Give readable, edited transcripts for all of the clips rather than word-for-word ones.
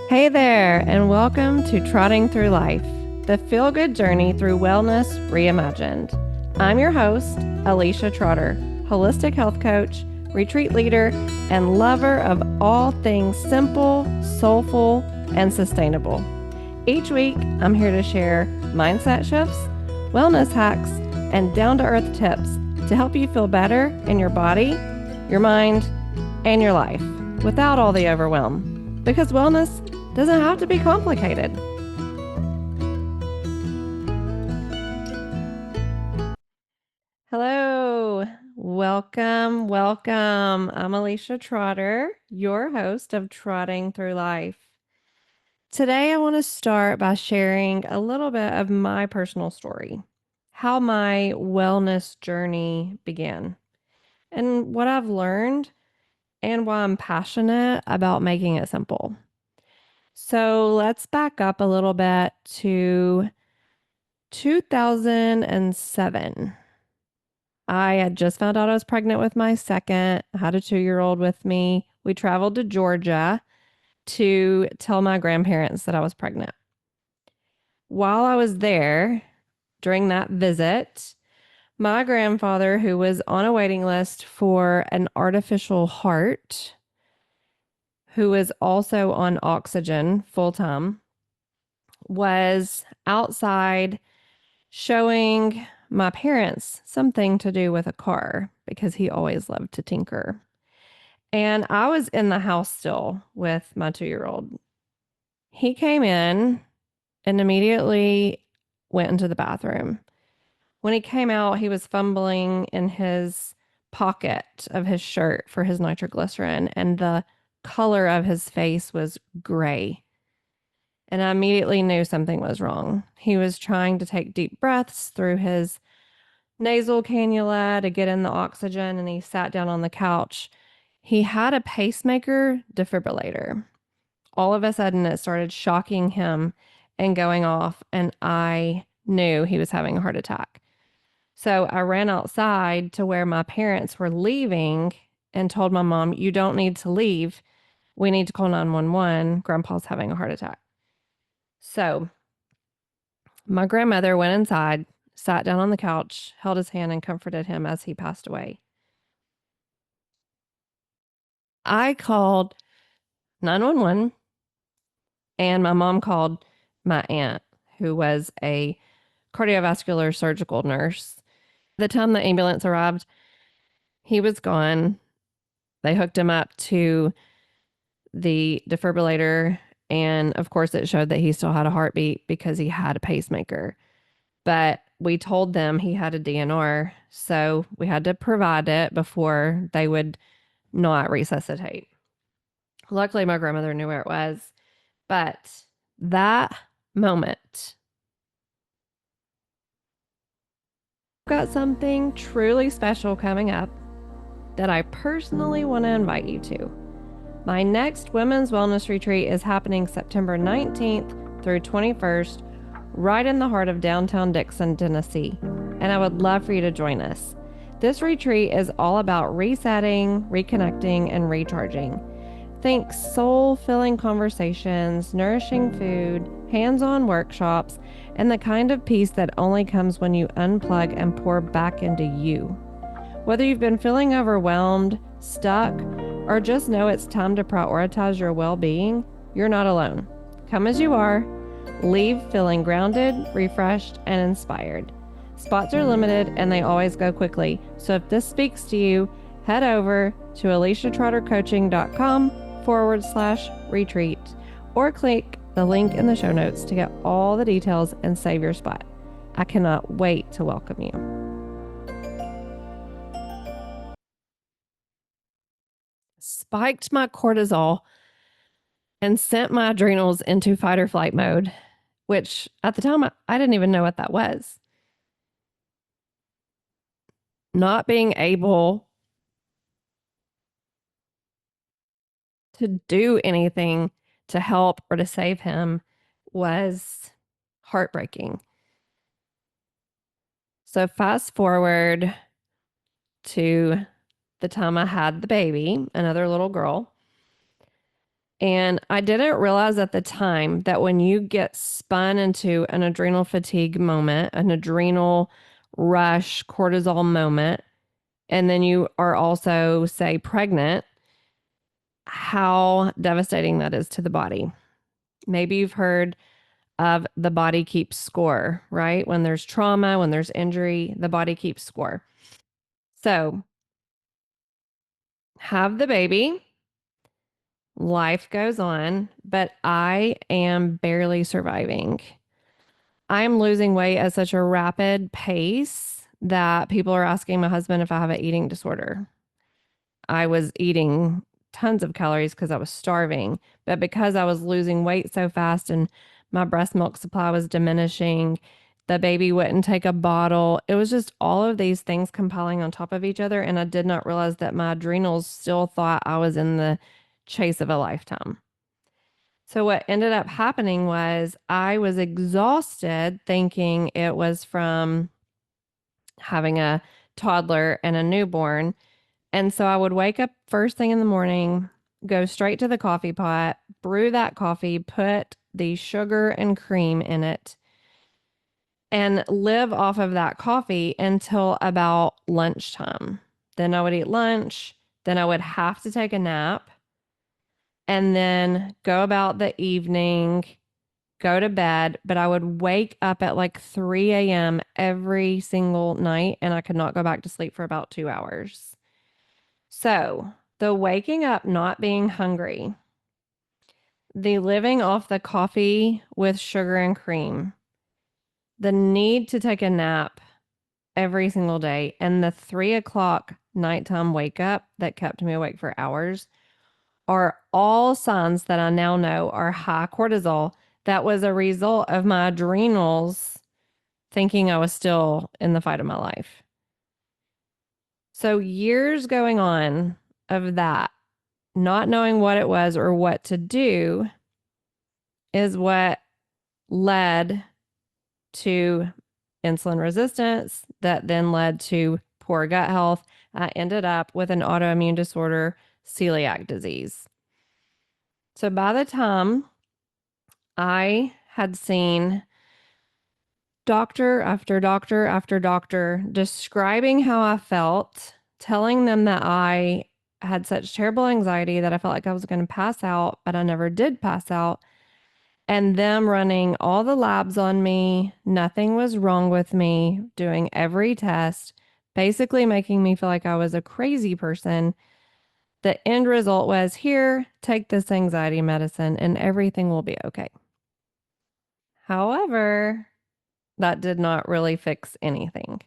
Hey there, and welcome to Trotting Through Life, the feel-good journey through wellness reimagined. I'm your host, Alicia Trotter, holistic health coach, retreat leader, and lover of all things simple, soulful, and sustainable. Each week, I'm here to share mindset shifts, wellness hacks, and down-to-earth tips to help you feel better in your body, your mind, and your life without all the overwhelm. Because wellness doesn't have to be complicated. Hello, welcome. I'm Alicia Trotter, your host of Trotting Through Life. Today, I want to start by sharing a little bit of my personal story, how my wellness journey began, and what I've learned, and why I'm passionate about making it simple. So let's back up a little bit to 2007. I had just found out I was pregnant with my second. I had a 2-year-old with me. We traveled to Georgia to tell my grandparents that I was pregnant. While I was there, during that visit, my grandfather, who was on a waiting list for an artificial heart, who was also on oxygen full time, was outside showing my parents something to do with a car because he always loved to tinker. And I was in the house still with my 2-year-old. He came in and immediately went into the bathroom. When he came out, he was fumbling in his pocket of his shirt for his nitroglycerin, and the color of his face was gray. And I immediately knew something was wrong. He was trying to take deep breaths through his nasal cannula to get in the oxygen, and he sat down on the couch. He had a pacemaker defibrillator. All of a sudden, it started shocking him and going off, and I knew he was having a heart attack. So I ran outside to where my parents were leaving and told my mom, "You don't need to leave. We need to call 911. Grandpa's having a heart attack." So my grandmother went inside, sat down on the couch, held his hand, and comforted him as he passed away. I called 911, and my mom called my aunt, who was a cardiovascular surgical nurse. The time the ambulance arrived, he was gone. They hooked him up to the defibrillator, and of course, it showed that he still had a heartbeat because he had a pacemaker. But we told them he had a DNR, so we had to provide it before they would not resuscitate. Luckily, my grandmother knew where it was, but that moment, got something truly special coming up that I personally want to invite you to. My next Women's Wellness Retreat is happening September 19th through 21st, right in the heart of downtown Dixon, Tennessee, and I would love for you to join us. This retreat is all about resetting, reconnecting, and recharging. Think soul-filling conversations, nourishing food, hands-on workshops, and the kind of peace that only comes when you unplug and pour back into you. Whether you've been feeling overwhelmed, stuck, or just know it's time to prioritize your well-being, you're not alone. Come as you are, leave feeling grounded, refreshed, and inspired. Spots are limited and they always go quickly, so if this speaks to you, head over to aliciatrottercoaching.com/retreat or click the link in the show notes to get all the details and save your spot. I cannot wait to welcome you. Spiked my cortisol and sent my adrenals into fight or flight mode, which at the time I didn't even know what that was. Not being able to do anything to help or to save him was heartbreaking. So fast forward to the time I had the baby, another little girl. And I didn't realize at the time that when you get spun into an adrenal fatigue moment, an adrenal rush, cortisol moment, and then you are also, say, pregnant, how devastating that is to the body. Maybe you've heard of the body keeps score, right? When there's trauma, when there's injury, the body keeps score. So have the baby, life goes on, but I am barely surviving. I'm losing weight at such a rapid pace that people are asking my husband if I have an eating disorder. I was eating tons of calories because I was starving, but because I was losing weight so fast and my breast milk supply was diminishing, the baby wouldn't take a bottle. It was just all of these things compiling on top of each other. And I did not realize that my adrenals still thought I was in the chase of a lifetime. So, what ended up happening was I was exhausted thinking it was from having a toddler and a newborn. And so I would wake up first thing in the morning, go straight to the coffee pot, brew that coffee, put the sugar and cream in it, and live off of that coffee until about lunchtime. Then I would eat lunch. Then I would have to take a nap and then go about the evening, go to bed. But I would wake up at like 3 a.m. every single night and I could not go back to sleep for about 2 hours. So the waking up not being hungry, the living off the coffee with sugar and cream, the need to take a nap every single day, and the 3 o'clock nighttime wake up that kept me awake for hours are all signs that I now know are high cortisol. That was a result of my adrenals thinking I was still in the fight of my life. So years going on of that, not knowing what it was or what to do is what led to insulin resistance, that then led to poor gut health. I ended up with an autoimmune disorder, celiac disease. So by the time I had seen doctor after doctor after doctor describing how I felt, telling them that I had such terrible anxiety that I felt like I was going to pass out, but I never did pass out, and them running all the labs on me, nothing was wrong with me, doing every test, basically making me feel like I was a crazy person. The end result was, here, take this anxiety medicine and everything will be okay. However, that did not really fix anything.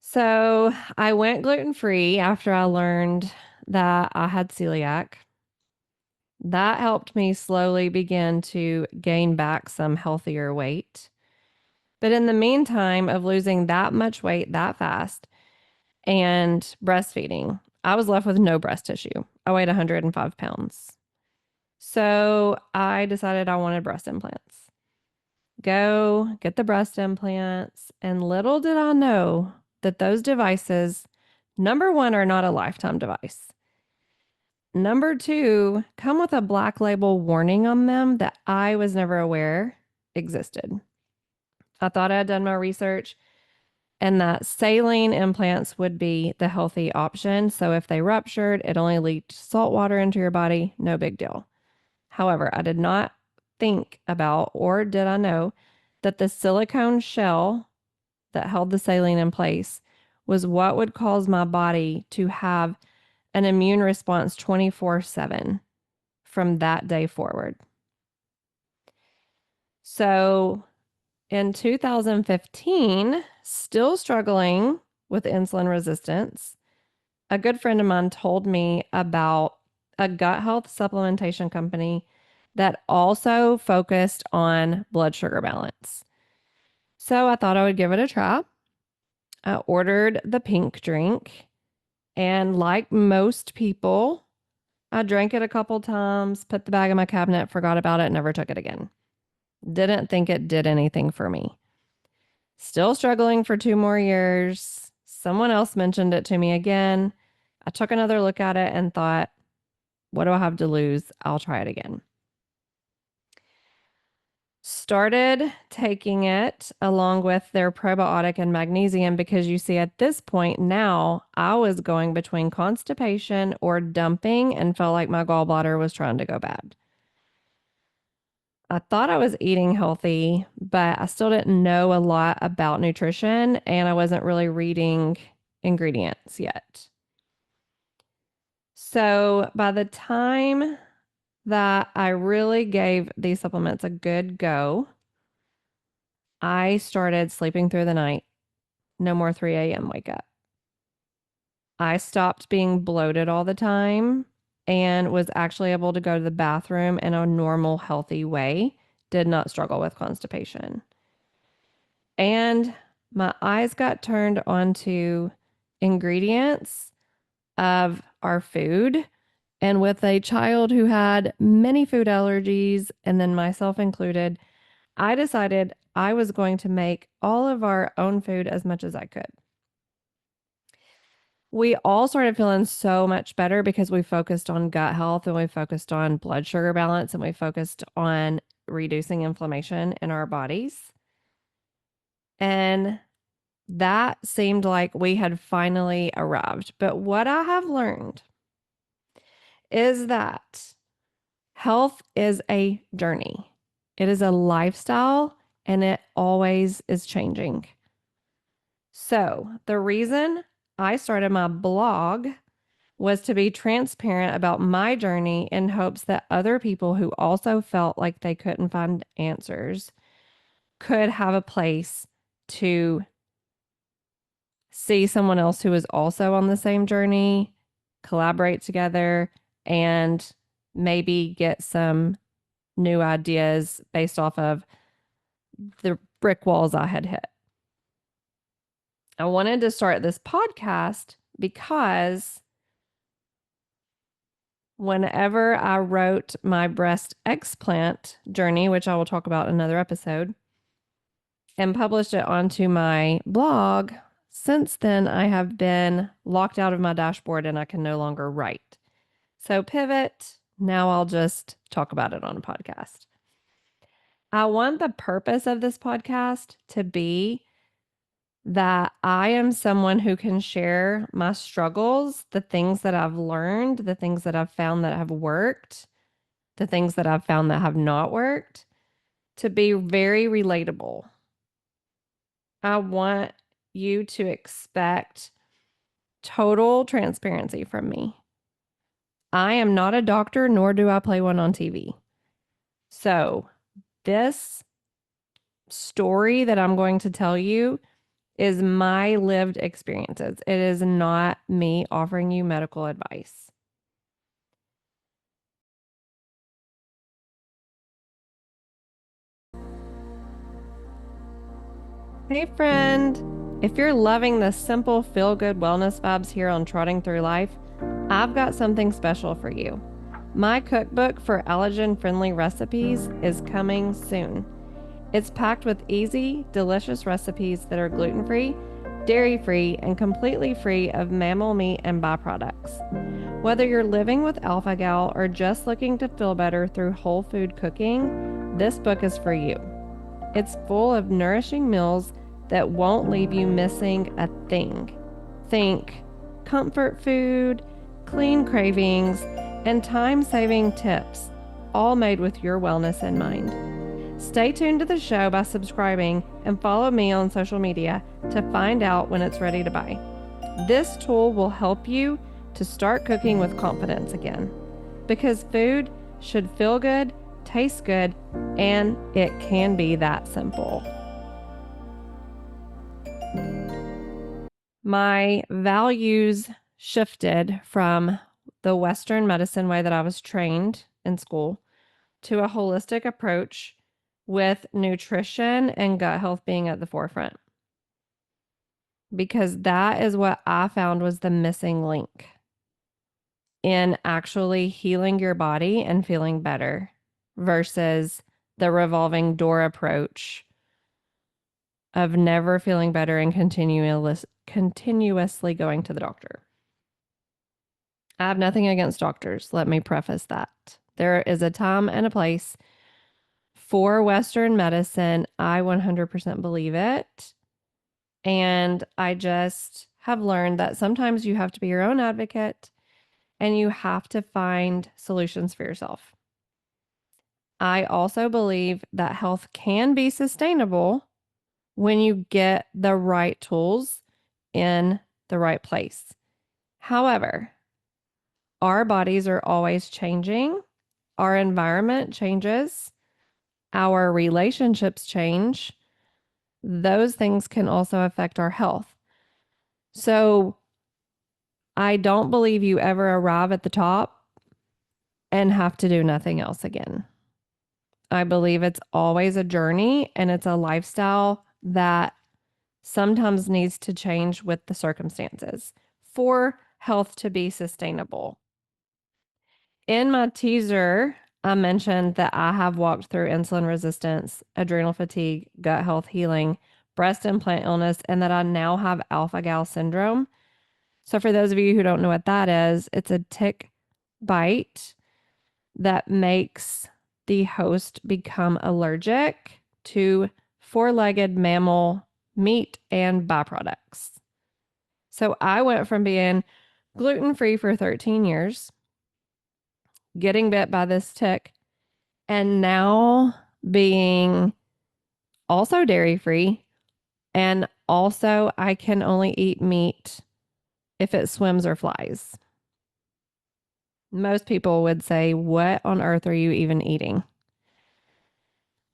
So I went gluten free after I learned that I had celiac. That helped me slowly begin to gain back some healthier weight. But in the meantime of losing that much weight that fast and breastfeeding, I was left with no breast tissue. I weighed 105 pounds. So I decided I wanted breast implants. Go get the breast implants. And little did I know that those devices, number one, are not a lifetime device. Number two, come with a black label warning on them that I was never aware existed. I thought I had done my research and that saline implants would be the healthy option. So if they ruptured, it only leaked salt water into your body, no big deal. However, I did not think about, or did I know, that the silicone shell that held the saline in place was what would cause my body to have an immune response 24/7 from that day forward. So in 2015, still struggling with insulin resistance, a good friend of mine told me about a gut health supplementation company that also focused on blood sugar balance. So I thought I would give it a try. I ordered the pink drink, and like most people, I drank it a couple times, put the bag in my cabinet, forgot about it, never took it again. Didn't think it did anything for me. Still struggling for 2 more years. Someone else mentioned it to me again. I took another look at it and thought, What do I have to lose? I'll try it again. Started taking it along with their probiotic and magnesium because you see, at this point now, I was going between constipation or dumping and felt like my gallbladder was trying to go bad. I thought I was eating healthy, but I still didn't know a lot about nutrition and I wasn't really reading ingredients yet. So by the time that I really gave these supplements a good go, I started sleeping through the night. No more 3 a.m. wake up. I stopped being bloated all the time and was actually able to go to the bathroom in a normal, healthy way. Did not struggle with constipation. And my eyes got turned onto ingredients of our food. And with a child who had many food allergies, and then myself included, I decided I was going to make all of our own food as much as I could. We all started feeling so much better because we focused on gut health and we focused on blood sugar balance and we focused on reducing inflammation in our bodies. And that seemed like we had finally arrived. But what I have learned is that health is a journey. It is a lifestyle and it always is changing. So the reason I started my blog was to be transparent about my journey in hopes that other people who also felt like they couldn't find answers could have a place to see someone else who is also on the same journey, collaborate together, and maybe get some new ideas based off of the brick walls I had hit. I wanted to start this podcast because whenever I wrote my breast explant journey, which I will talk about in another episode, and published it onto my blog, since then I have been locked out of my dashboard and I can no longer write. So pivot, now I'll just talk about it on a podcast. I want the purpose of this podcast to be that I am someone who can share my struggles, the things that I've learned, the things that I've found that have worked, the things that I've found that have not worked, to be very relatable. I want you to expect total transparency from me. I am not a doctor, nor do I play one on TV. So this story that I'm going to tell you is my lived experiences. It is not me offering you medical advice. Hey, friend. If you're loving the simple feel-good wellness vibes here on Trotting Through Life, I've got something special for you. My cookbook for allergen-friendly recipes is coming soon. It's packed with easy, delicious recipes that are gluten-free, dairy-free, and completely free of mammal meat and byproducts. Whether you're living with alpha-gal or just looking to feel better through whole food cooking, this book is for you. It's full of nourishing meals that won't leave you missing a thing. Think comfort food, clean cravings, and time-saving tips, all made with your wellness in mind. Stay tuned to the show by subscribing and follow me on social media to find out when it's ready to buy. This tool will help you to start cooking with confidence again, because food should feel good, taste good, and it can be that simple. My values shifted from the Western medicine way that I was trained in school to a holistic approach with nutrition and gut health being at the forefront. Because that is what I found was the missing link in actually healing your body and feeling better versus the revolving door approach of never feeling better and continuously going to the doctor. I have nothing against doctors. Let me preface that. There is a time and a place for Western medicine. I 100% believe it. And I just have learned that sometimes you have to be your own advocate and you have to find solutions for yourself. I also believe that health can be sustainable when you get the right tools in the right place. However, our bodies are always changing, our environment changes, our relationships change. Those things can also affect our health. So I don't believe you ever arrive at the top and have to do nothing else again. I believe it's always a journey and it's a lifestyle that sometimes needs to change with the circumstances for health to be sustainable. In my teaser, I mentioned that I have walked through insulin resistance, adrenal fatigue, gut health healing, breast implant illness, and that I now have alpha-gal syndrome. So for those of you who don't know what that is, it's a tick bite that makes the host become allergic to four-legged mammal meat and byproducts. So I went from being gluten-free for 13 years, getting bit by this tick, and now being also dairy-free, and also I can only eat meat if it swims or flies. Most people would say, what on earth are you even eating?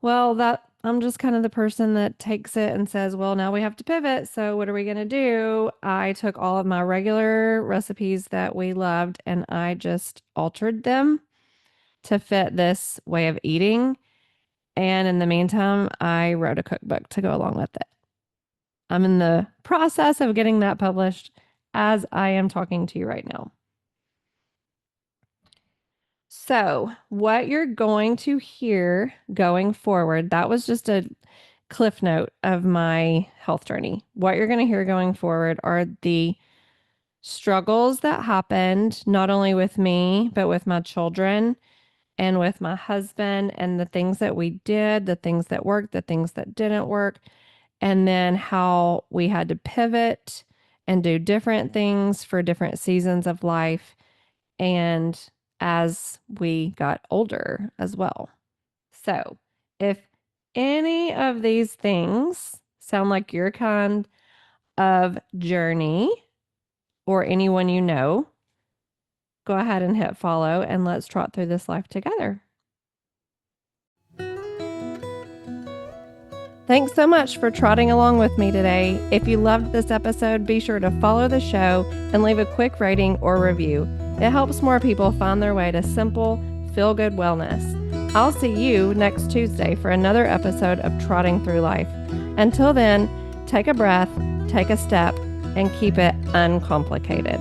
Well, I'm just kind of the person that takes it and says, well, now we have to pivot. So what are we going to do? I took all of my regular recipes that we loved and I just altered them to fit this way of eating. And in the meantime, I wrote a cookbook to go along with it. I'm in the process of getting that published as I am talking to you right now. So, what you're going to hear going forward, that was just a cliff note of my health journey. What you're going to hear going forward are the struggles that happened, not only with me, but with my children and with my husband, and the things that we did, the things that worked, the things that didn't work, and then how we had to pivot and do different things for different seasons of life. And as we got older as well. So, if any of these things sound like your kind of journey or anyone you know, go ahead and hit follow and let's trot through this life together. Thanks so much for trotting along with me today. If you loved this episode, be sure to follow the show and leave a quick rating or review. It helps more people find their way to simple, feel-good wellness. I'll see you next Tuesday for another episode of Trotting Through Life. Until then, take a breath, take a step, and keep it uncomplicated.